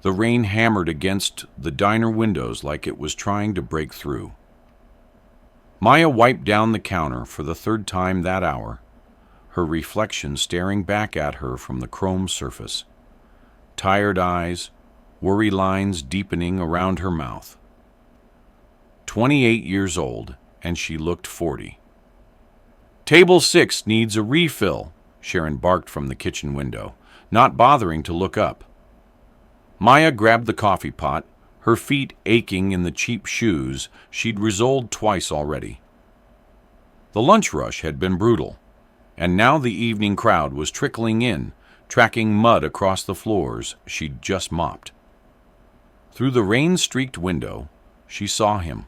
The rain hammered against the diner windows like it was trying to break through. Maya wiped down the counter for the third time that hour, her reflection staring back at her from the chrome surface. Tired eyes, worry lines deepening around her mouth. 28 years old, and she looked 40. "Table 6 needs a refill," Sharon barked from the kitchen window, not bothering to look up. Maya grabbed the coffee pot, her feet aching in the cheap shoes she'd resoled twice already. The lunch rush had been brutal, and now the evening crowd was trickling in, tracking mud across the floors she'd just mopped. Through the rain-streaked window, she saw him.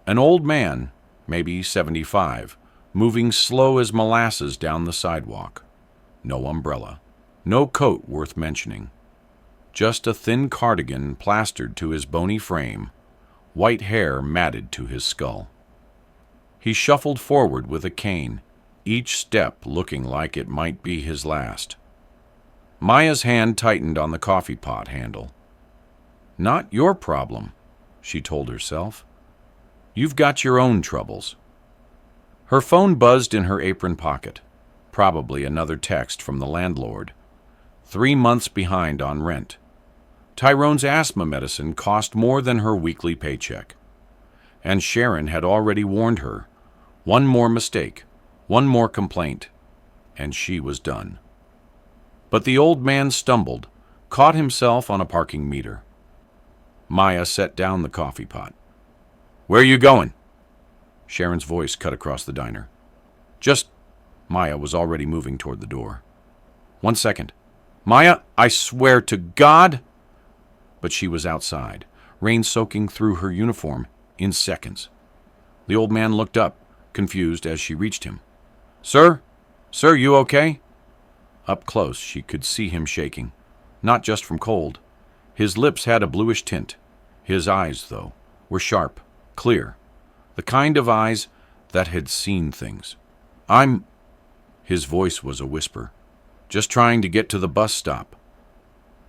An old man, maybe 75, moving slow as molasses down the sidewalk. No umbrella, no coat worth mentioning. Just a thin cardigan plastered to his bony frame, white hair matted to his skull. He shuffled forward with a cane, each step looking like it might be his last. Maya's hand tightened on the coffee pot handle. "Not your problem," she told herself. "You've got your own troubles." Her phone buzzed in her apron pocket. Probably another text from the landlord. 3 months behind on rent. Tyrone's asthma medicine cost more than her weekly paycheck. And Sharon had already warned her. One more mistake, one more complaint, and she was done. But the old man stumbled, caught himself on a parking meter. Maya set down the coffee pot. "Where are you going?" Sharon's voice cut across the diner. "Just—" Maya was already moving toward the door. "1 second. Maya, I swear to God—" But she was outside, rain soaking through her uniform in seconds. The old man looked up, confused as she reached him. "Sir? Sir, you okay?" Up close, she could see him shaking, not just from cold. His lips had a bluish tint. His eyes, though, were sharp, clear, the kind of eyes that had seen things. "I'm—" His voice was a whisper. "Just trying to get to the bus stop."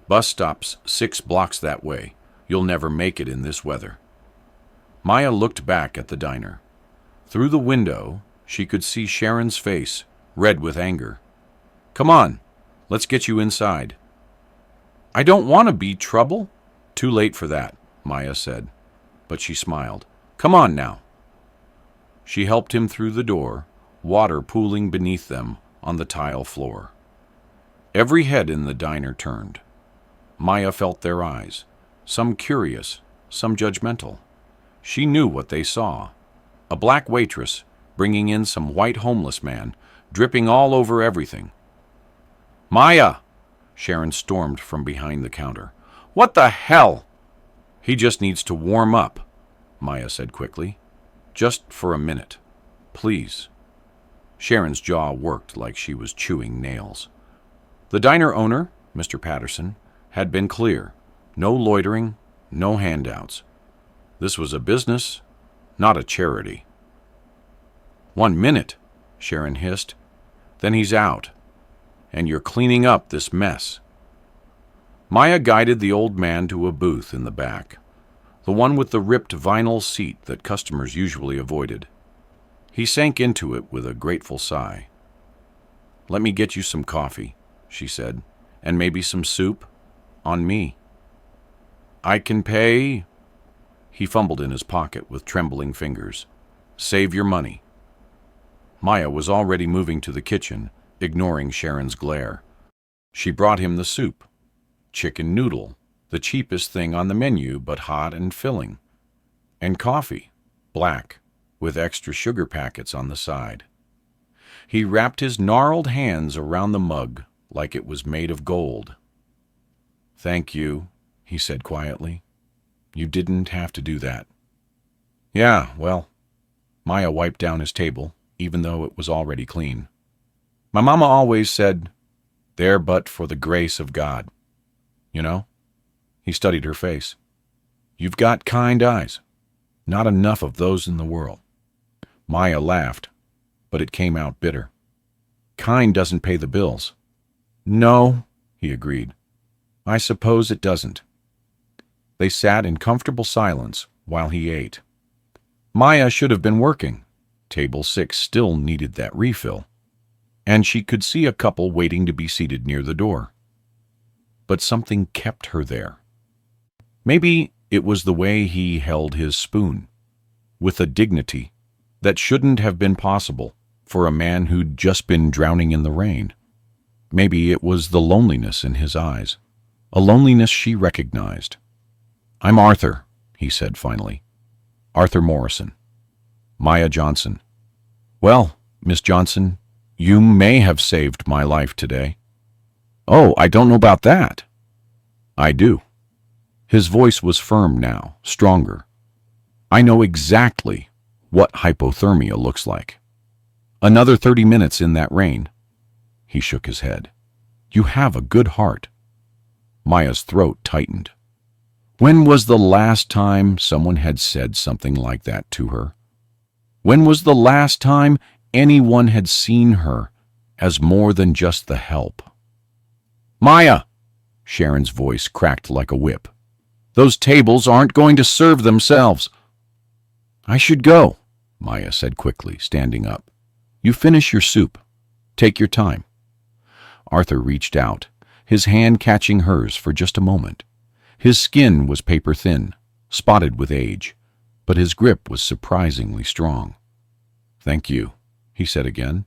"Bus stop's 6 blocks that way. You'll never make it in this weather." Maya looked back at the diner. Through the window, she could see Sharon's face, red with anger. "Come on, let's get you inside." "I don't want to be trouble." "Too late for that," Maya said, but she smiled. "Come on now." She helped him through the door, water pooling beneath them on the tile floor. Every head in the diner turned. Maya felt their eyes, some curious, some judgmental. She knew what they saw. A black waitress bringing in some white homeless man, dripping all over everything. "Maya!" Sharon stormed from behind the counter. "What the hell?" "He just needs to warm up," Maya said quickly. "Just for a minute. Please." Sharon's jaw worked like she was chewing nails. The diner owner, Mr. Patterson, had been clear. No loitering, no handouts. This was a business, not a charity. "1 minute," Sharon hissed. "Then he's out. And you're cleaning up this mess." Maya guided the old man to a booth in the back, the one with the ripped vinyl seat that customers usually avoided. He sank into it with a grateful sigh. "Let me get you some coffee," she said, "and maybe some soup. On me." "I can pay—" He fumbled in his pocket with trembling fingers. "Save your money." Maya was already moving to the kitchen, ignoring Sharon's glare. She brought him the soup. Chicken noodle, the cheapest thing on the menu but hot and filling. And coffee, black, with extra sugar packets on the side. He wrapped his gnarled hands around the mug like it was made of gold. "Thank you," he said quietly. "You didn't have to do that." "Yeah, well," Maya wiped down his table, even though it was already clean. "My mama always said, 'There but for the grace of God.' You know?" He studied her face. "You've got kind eyes. Not enough of those in the world." Maya laughed, but it came out bitter. "Kind doesn't pay the bills." "No," he agreed. "I suppose it doesn't. They sat in comfortable silence while he ate. Maya should have been working. Table 6 still needed that refill, and she could see a couple waiting to be seated near the door. But something kept her there. Maybe it was the way he held his spoon, with a dignity that shouldn't have been possible for a man who'd just been drowning in the rain. Maybe it was the loneliness in his eyes, a loneliness she recognized. "I'm Arthur," he said finally. "Arthur Morrison." Maya Johnson. "Well, Miss Johnson, you may have saved my life today." "Oh, I don't know about that." "I do." His voice was firm now, stronger. "I know exactly what hypothermia looks like. Another 30 minutes in that rain." He shook his head. "You have a good heart." Maya's throat tightened. When was the last time someone had said something like that to her? When was the last time anyone had seen her as more than just the help? "Maya!" Sharon's voice cracked like a whip. "Those tables aren't going to serve themselves." "I should go," Maya said quickly, standing up. "You finish your soup. Take your time." Arthur reached out, his hand catching hers for just a moment. His skin was paper thin, spotted with age, but his grip was surprisingly strong. "Thank you," he said again.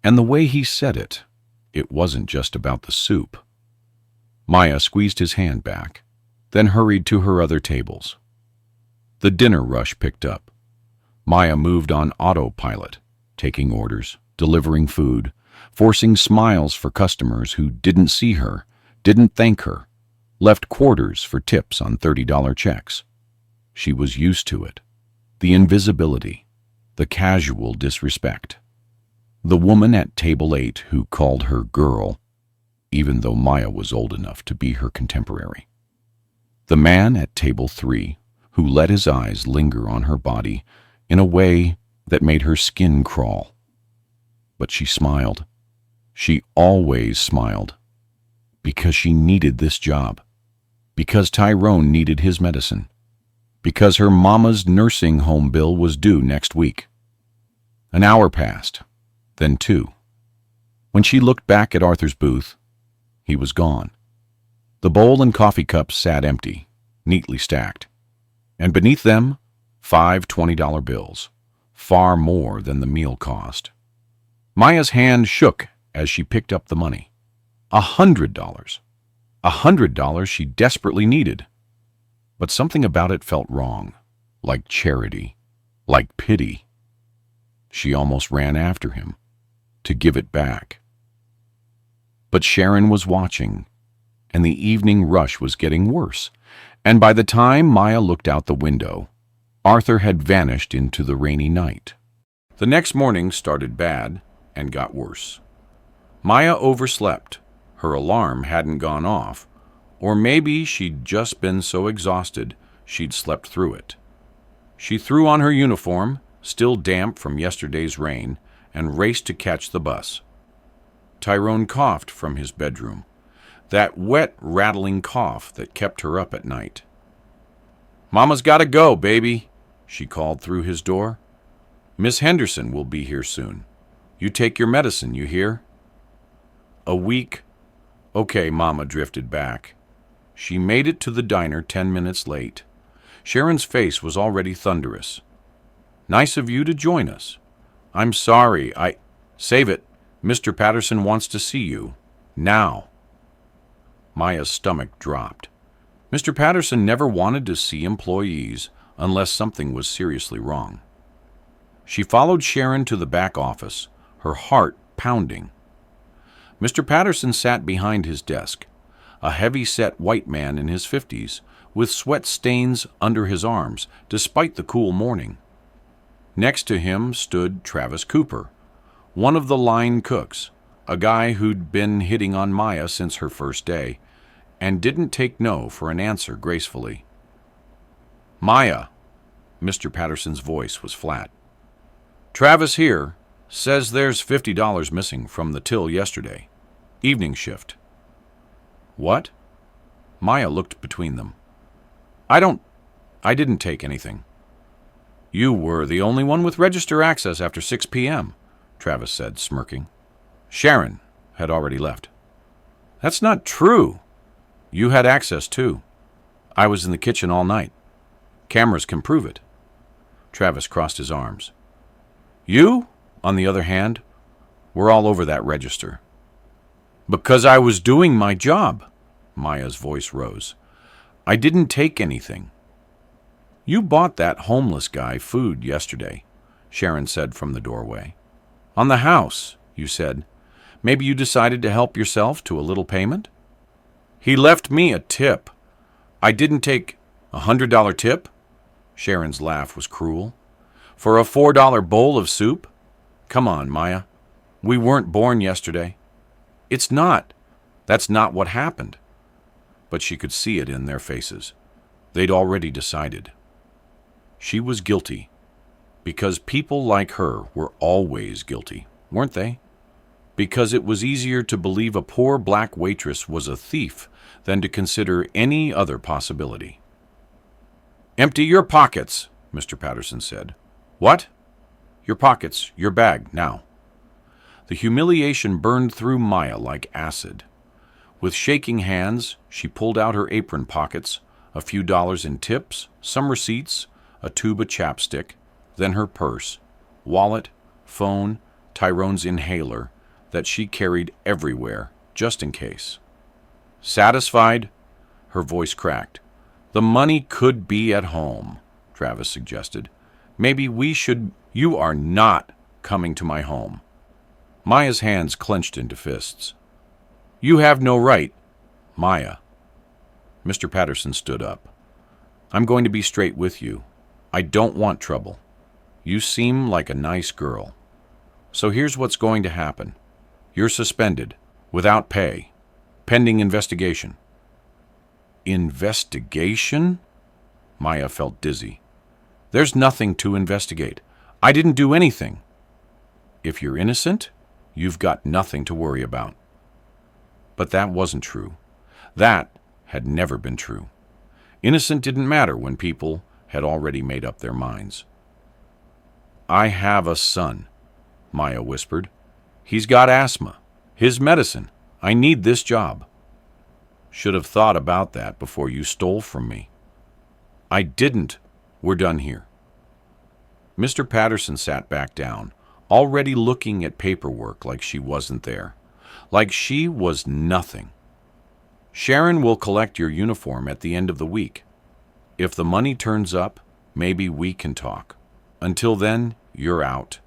And the way he said it, it wasn't just about the soup. Maya squeezed his hand back, then hurried to her other tables. The dinner rush picked up. Maya moved on autopilot, taking orders, delivering food, forcing smiles for customers who didn't see her, didn't thank her, left quarters for tips on $30 checks. She was used to it. The invisibility, the casual disrespect. The woman at table 8 who called her girl, even though Maya was old enough to be her contemporary. The man at table 3 who let his eyes linger on her body in a way that made her skin crawl. But she smiled. She always smiled. Because she needed this job. Because Tyrone needed his medicine. Because her mama's nursing home bill was due next week. An hour passed, then 2. When she looked back at Arthur's booth, he was gone. The bowl and coffee cups sat empty, neatly stacked, and beneath them, 5 $20 bills, far more than the meal cost. Maya's hand shook as she picked up the money. $100. $100 she desperately needed. But something about it felt wrong, like charity, like pity. She almost ran after him, to give it back. But Sharon was watching, and the evening rush was getting worse, and by the time Maya looked out the window, Arthur had vanished into the rainy night. The next morning started bad and got worse. Maya overslept. Her alarm hadn't gone off, or maybe she'd just been so exhausted she'd slept through it. She threw on her uniform, still damp from yesterday's rain, and raced to catch the bus. Tyrone coughed from his bedroom, that wet, rattling cough that kept her up at night. "Mama's gotta go, baby," she called through his door. "Miss Henderson will be here soon. You take your medicine, you hear?" A week. Okay, Mama drifted back. She made it to the diner 10 minutes late. Sharon's face was already thunderous. "Nice of you to join us. I'm sorry, Save it. Mr. Patterson wants to see you. Now." Maya's stomach dropped. Mr. Patterson never wanted to see employees unless something was seriously wrong. She followed Sharon to the back office, her heart pounding. Mr. Patterson sat behind his desk, a heavy-set white man in his 50s, with sweat stains under his arms, despite the cool morning. Next to him stood Travis Cooper, one of the line cooks, a guy who'd been hitting on Maya since her first day, and didn't take no for an answer gracefully. "Maya," Mr. Patterson's voice was flat. "Travis here says there's $50 missing from the till yesterday. Evening shift." "What?" Maya looked between them. I didn't take anything. You were the only one with register access after 6 p.m., Travis said, smirking. Sharon had already left. That's not true. You had access, too. I was in the kitchen all night. Cameras can prove it. Travis crossed his arms. You, on the other hand, were all over that register. Because I was doing my job, Maya's voice rose. I didn't take anything. You bought that homeless guy food yesterday, Sharon said from the doorway. On the house, you said. Maybe you decided to help yourself to a little payment? He left me a tip. I didn't take $100 tip? Sharon's laugh was cruel. For a $4 bowl of soup? Come on, Maya. We weren't born yesterday. It's not. That's not what happened. But she could see it in their faces. They'd already decided. She was guilty, because people like her were always guilty, weren't they? Because it was easier to believe a poor black waitress was a thief than to consider any other possibility. Empty your pockets, Mr. Patterson said. What? Your pockets, your bag, now. The humiliation burned through Maya like acid. With shaking hands, she pulled out her apron pockets, a few dollars in tips, some receipts, a tube of chapstick, then her purse, wallet, phone, Tyrone's inhaler that she carried everywhere, just in case. Satisfied? Her voice cracked. The money could be at home, Travis suggested. Maybe we should... You are not coming to my home. Maya's hands clenched into fists. You have no right. Maya. Mr. Patterson stood up. I'm going to be straight with you. I don't want trouble. You seem like a nice girl. So here's what's going to happen. You're suspended, without pay, pending investigation. Investigation? Maya felt dizzy. There's nothing to investigate. I didn't do anything. If you're innocent, you've got nothing to worry about. But that wasn't true. That had never been true. Innocent didn't matter when people had already made up their minds. I have a son, Maya whispered. He's got asthma. His medicine. I need this job. Should have thought about that before you stole from me. I didn't. We're done here. Mr. Patterson sat back down, already looking at paperwork like she wasn't there, like she was nothing. Sharon will collect your uniform at the end of the week. If the money turns up, maybe we can talk. Until then, you're out.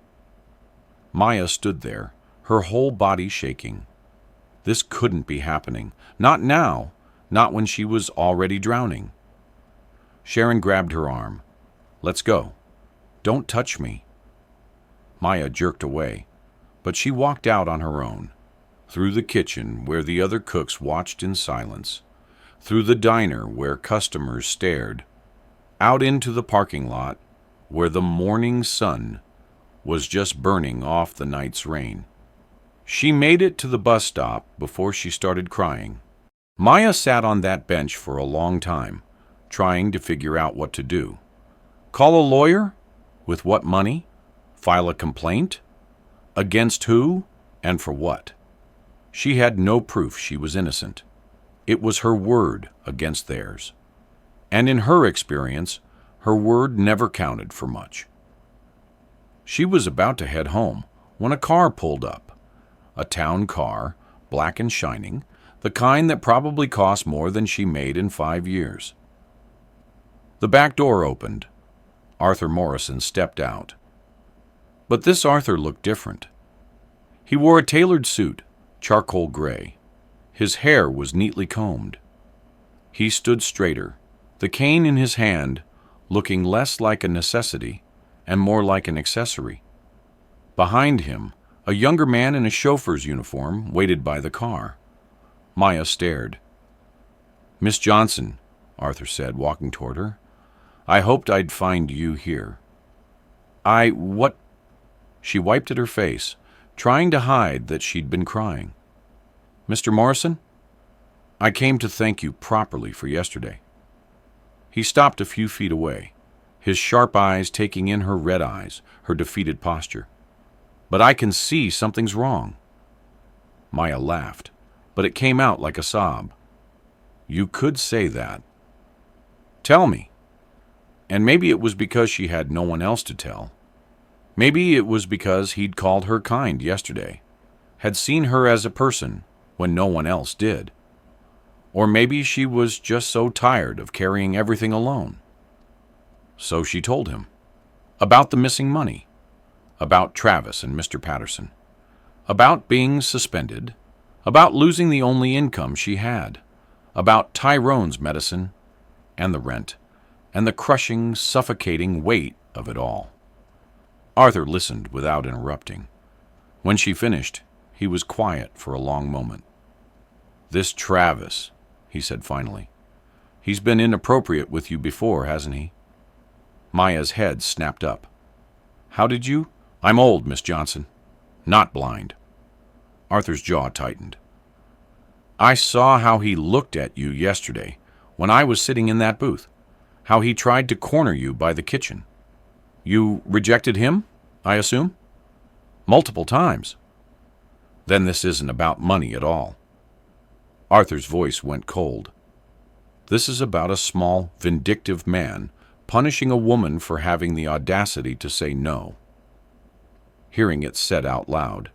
Maya stood there, her whole body shaking. This couldn't be happening. Not now, not when she was already drowning. Sharon grabbed her arm. Let's go. Don't touch me. Maya jerked away, but she walked out on her own, through the kitchen where the other cooks watched in silence, through the diner where customers stared, out into the parking lot where the morning sun was just burning off the night's rain. She made it to the bus stop before she started crying. Maya sat on that bench for a long time, trying to figure out what to do. Call a lawyer? With what money? File a complaint? Against who? And for what? She had no proof she was innocent. It was her word against theirs. And in her experience, her word never counted for much. She was about to head home when a car pulled up. A town car, black and shining, the kind that probably cost more than she made in 5 years. The back door opened. Arthur Morrison stepped out. But this Arthur looked different. He wore a tailored suit, charcoal gray. His hair was neatly combed. He stood straighter, the cane in his hand looking less like a necessity and more like an accessory. Behind him, a younger man in a chauffeur's uniform waited by the car. Maya stared. Miss Johnson, Arthur said, walking toward her. I hoped I'd find you here. What? She wiped at her face, trying to hide that she'd been crying. Mr. Morrison, I came to thank you properly for yesterday. He stopped a few feet away, his sharp eyes taking in her red eyes, her defeated posture. "But I can see something's wrong." Maya laughed, but it came out like a sob. "You could say that." "Tell me." And maybe it was because she had no one else to tell. Maybe it was because he'd called her kind yesterday, had seen her as a person when no one else did. Or maybe she was just so tired of carrying everything alone. So she told him. About the missing money. About Travis and Mr. Patterson. About being suspended. About losing the only income she had. About Tyrone's medicine and the rent, and the crushing, suffocating weight of it all. Arthur listened without interrupting. When she finished, he was quiet for a long moment. "This Travis," he said finally. "He's been inappropriate with you before, hasn't he?" Maya's head snapped up. "How did you—" "I'm old, Miss Johnson. Not blind." Arthur's jaw tightened. "I saw how he looked at you yesterday when I was sitting in that booth. How he tried to corner you by the kitchen. You rejected him, I assume? Multiple times. Then this isn't about money at all." Arthur's voice went cold. "This is about a small, vindictive man punishing a woman for having the audacity to say no." Hearing it said out loud,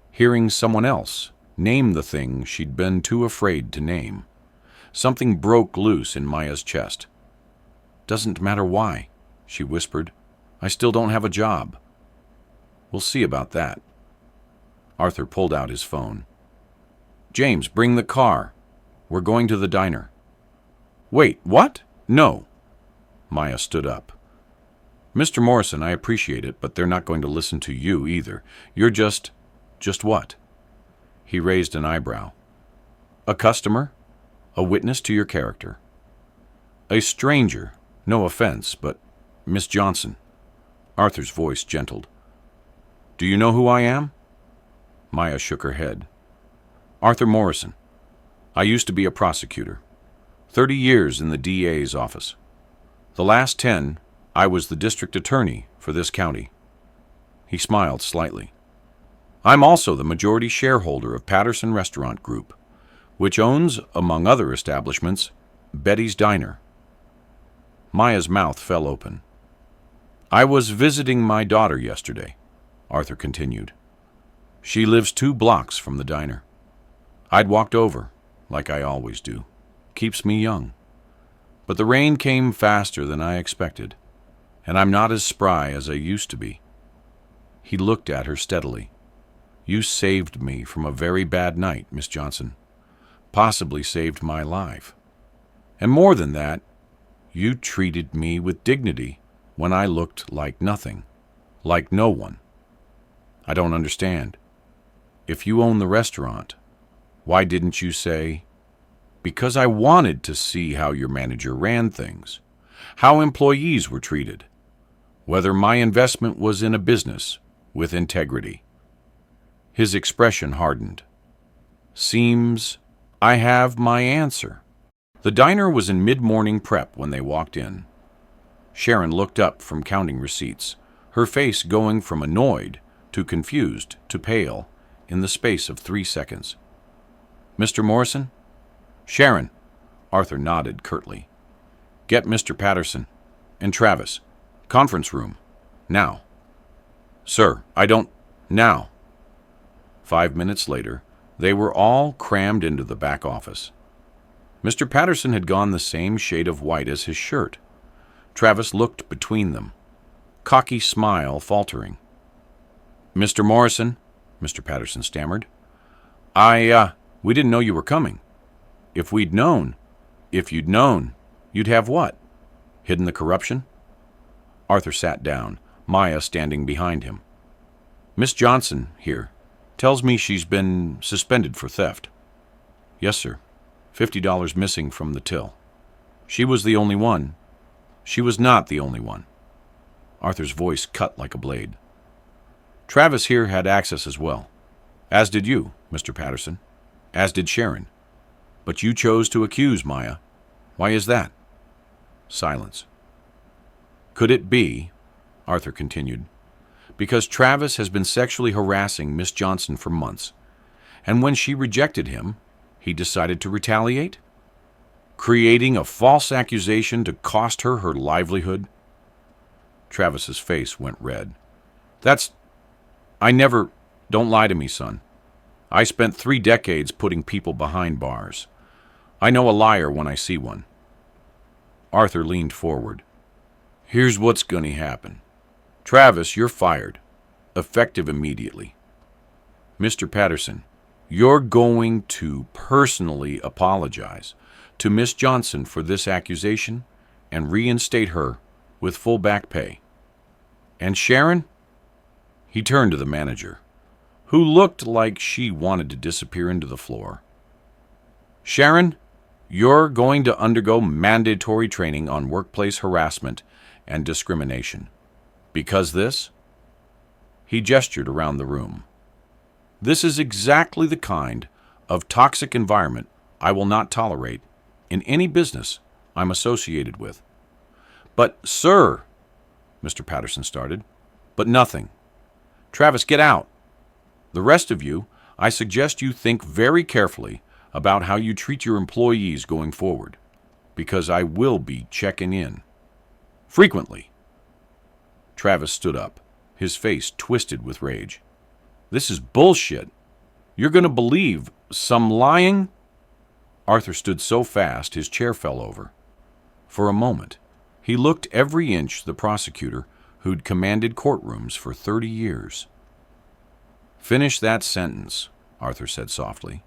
hearing someone else name the thing she'd been too afraid to name, something broke loose in Maya's chest. "Doesn't matter why," she whispered. "I still don't have a job." "We'll see about that." Arthur pulled out his phone. "James, bring the car. We're going to the diner." "Wait, what? No." Maya stood up. "Mr. Morrison, I appreciate it, but they're not going to listen to you either. You're just what?" He raised an eyebrow. "A customer? A witness to your character. A stranger, no offense, but Miss Johnson." Arthur's voice gentled. "Do you know who I am?" Maya shook her head. "Arthur Morrison. I used to be a prosecutor. 30 years in the DA's office. The last 10, I was the district attorney for this county." He smiled slightly. "I'm also the majority shareholder of Patterson Restaurant Group, which owns, among other establishments, Betty's Diner." Maya's mouth fell open. "I was visiting my daughter yesterday," Arthur continued. "She lives 2 blocks from the diner. I'd walked over, like I always do. Keeps me young. But the rain came faster than I expected, and I'm not as spry as I used to be." He looked at her steadily. "You saved me from a very bad night, Miss Johnson. Possibly saved my life. And more than that, you treated me with dignity when I looked like nothing, like no one. I don't understand. If you own the restaurant, why didn't you say—" "Because I wanted to see how your manager ran things, how employees were treated, whether my investment was in a business with integrity." His expression hardened. "Seems I have my answer." The diner was in mid-morning prep when they walked in. Sharon looked up from counting receipts, her face going from annoyed to confused to pale in the space of 3 seconds. "Mr. Morrison?" "Sharon." Arthur nodded curtly. "Get Mr. Patterson and Travis. Conference room. Now." "Sir, I don't—" "Now." 5 minutes later, they were all crammed into the back office. Mr. Patterson had gone the same shade of white as his shirt. Travis looked between them, cocky smile faltering. "Mr. Morrison," Mr. Patterson stammered. We didn't know you were coming. If we'd known—" "If you'd known, you'd have what? Hidden the corruption?" Arthur sat down, Maya standing behind him. "Miss Johnson, here, tells me she's been suspended for theft." "Yes, sir. $50 missing from the till. She was the only one." "She was not the only one." Arthur's voice cut like a blade. "Travis here had access as well. As did you, Mr. Patterson. As did Sharon. But you chose to accuse Maya. Why is that?" Silence. Could it be, Arthur continued, because Travis has been sexually harassing Miss Johnson for months, and when she rejected him, he decided to retaliate? Creating a false accusation to cost her her livelihood? Travis's face went red. Don't lie to me, son. I spent 3 decades putting people behind bars. I know a liar when I see one. Arthur leaned forward. Here's what's gonna happen. Travis, you're fired. Effective immediately. Mr. Patterson, you're going to personally apologize to Miss Johnson for this accusation and reinstate her with full back pay. And Sharon? He turned to the manager, who looked like she wanted to disappear into the floor. Sharon, you're going to undergo mandatory training on workplace harassment and discrimination. Because this? He gestured around the room. This is exactly the kind of toxic environment I will not tolerate in any business I'm associated with. But, sir, Mr. Patterson started, but nothing. Travis, get out. The rest of you, I suggest you think very carefully about how you treat your employees going forward, because I will be checking in. Frequently. Travis stood up, his face twisted with rage. This is bullshit. You're going to believe some lying? Arthur stood so fast his chair fell over. For a moment, he looked every inch the prosecutor who'd commanded courtrooms for 30 years. Finish that sentence, Arthur said softly,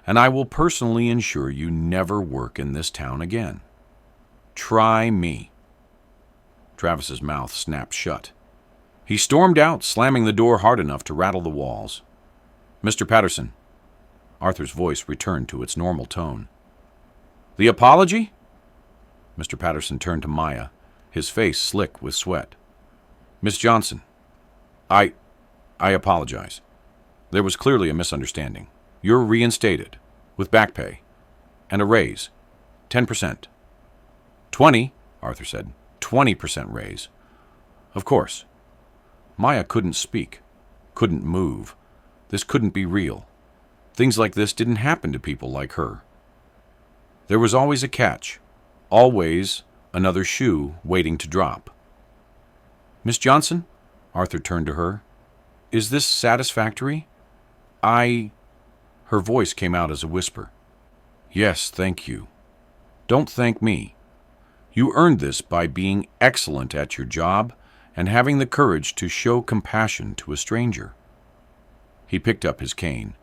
and I will personally ensure you never work in this town again. Try me. Travis's mouth snapped shut. He stormed out, slamming the door hard enough to rattle the walls. Mr. Patterson. Arthur's voice returned to its normal tone. The apology? Mr. Patterson turned to Maya, his face slick with sweat. Miss Johnson, I apologize. There was clearly a misunderstanding. You're reinstated, with back pay, and a raise, 10%. 20, Arthur said, 20% raise. Of course. Maya couldn't speak, couldn't move. This couldn't be real. Things like this didn't happen to people like her. There was always a catch, always another shoe waiting to drop. Miss Johnson, Arthur turned to her, is this satisfactory? Her voice came out as a whisper. Yes, thank you. Don't thank me. You earned this by being excellent at your job and having the courage to show compassion to a stranger. He picked up his cane.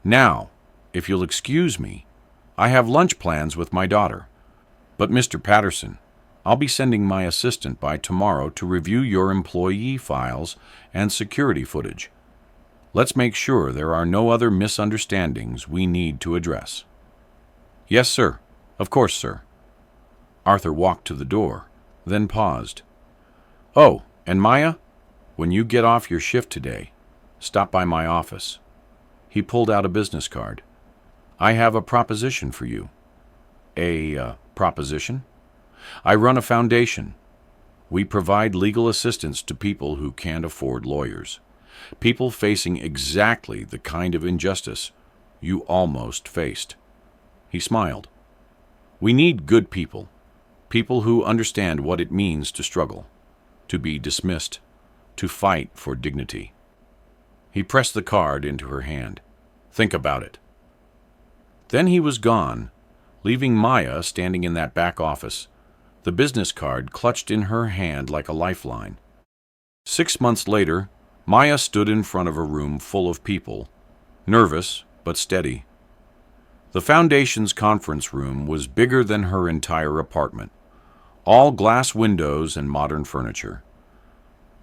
Now, if you'll excuse me, I have lunch plans with my daughter. But Mr. Patterson, I'll be sending my assistant by tomorrow to review your employee files and security footage. Let's make sure there are no other misunderstandings we need to address. Yes, sir. Of course, sir. Arthur walked to the door, then paused. Oh, and Maya, when you get off your shift today, stop by my office. He pulled out a business card. I have a proposition for you. A proposition? I run a foundation. We provide legal assistance to people who can't afford lawyers. People facing exactly the kind of injustice you almost faced. He smiled. We need good people. People who understand what it means to struggle, to be dismissed, to fight for dignity. He pressed the card into her hand. Think about it. Then he was gone, leaving Maya standing in that back office, the business card clutched in her hand like a lifeline. 6 months later, Maya stood in front of a room full of people, nervous but steady. The Foundation's conference room was bigger than her entire apartment, all glass windows and modern furniture.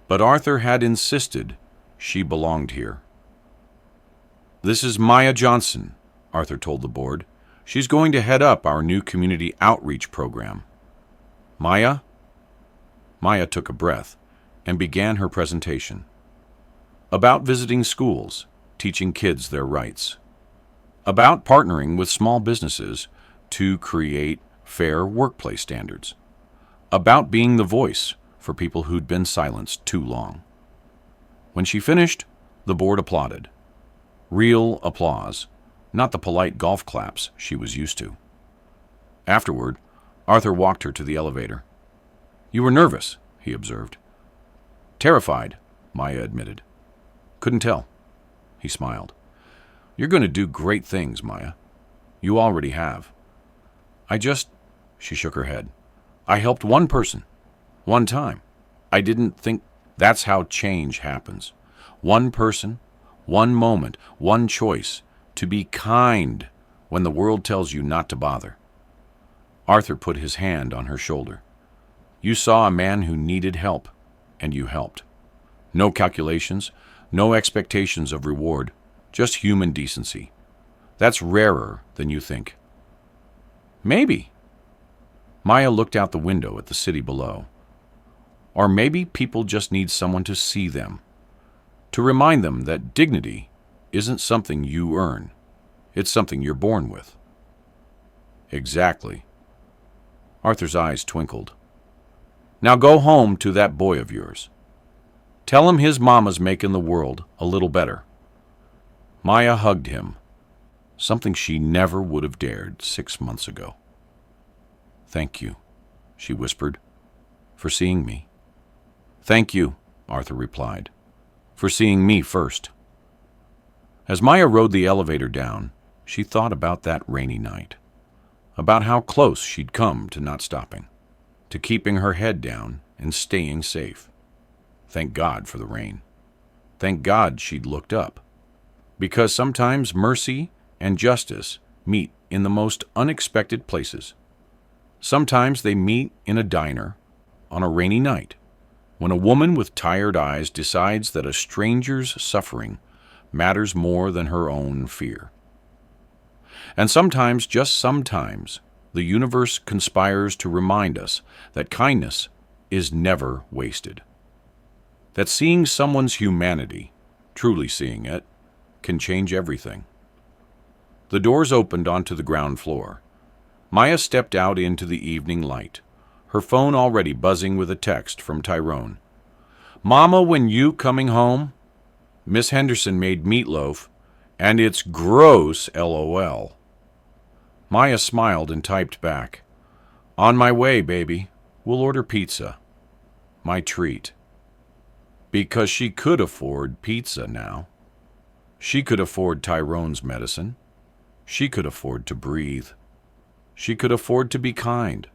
But Arthur had insisted she belonged here. This is Maya Johnson, Arthur told the board. She's going to head up our new community outreach program. Maya? Maya took a breath and began her presentation. About visiting schools, teaching kids their rights. About partnering with small businesses to create fair workplace standards, about being the voice for people who'd been silenced too long. When she finished, the board applauded. Real applause, not the polite golf claps she was used to. Afterward, Arthur walked her to the elevator. "You were nervous," he observed. "Terrified," Maya admitted. "Couldn't tell." He smiled. "You're going to do great things, Maya. You already have." She shook her head. "I helped one person, one time. I didn't think that's how change happens. One person, one moment, one choice, to be kind when the world tells you not to bother." Arthur put his hand on her shoulder. "You saw a man who needed help, and you helped. No calculations, no expectations of reward, just human decency. That's rarer than you think." "Maybe." Maya looked out the window at the city below. "Or maybe people just need someone to see them, to remind them that dignity isn't something you earn. It's something you're born with." "Exactly." Arthur's eyes twinkled. "Now go home to that boy of yours. Tell him his mama's making the world a little better." Maya hugged him, something she never would have dared 6 months ago. "Thank you," she whispered, "for seeing me." "Thank you," Arthur replied, "for seeing me first." As Maya rode the elevator down, she thought about that rainy night, about how close she'd come to not stopping, to keeping her head down and staying safe. Thank God for the rain. Thank God she'd looked up, because sometimes mercy and justice meet in the most unexpected places. Sometimes they meet in a diner on a rainy night, when a woman with tired eyes decides that a stranger's suffering matters more than her own fear. And sometimes, just sometimes, the universe conspires to remind us that kindness is never wasted. That seeing someone's humanity, truly seeing it, can change everything. The doors opened onto the ground floor. Maya stepped out into the evening light, her phone already buzzing with a text from Tyrone. "Mama, when you coming home? Miss Henderson made meatloaf, and it's gross, LOL." Maya smiled and typed back, "On my way, baby. We'll order pizza. My treat." Because she could afford pizza now. She could afford Tyrone's medicine. She could afford to breathe. She could afford to be kind.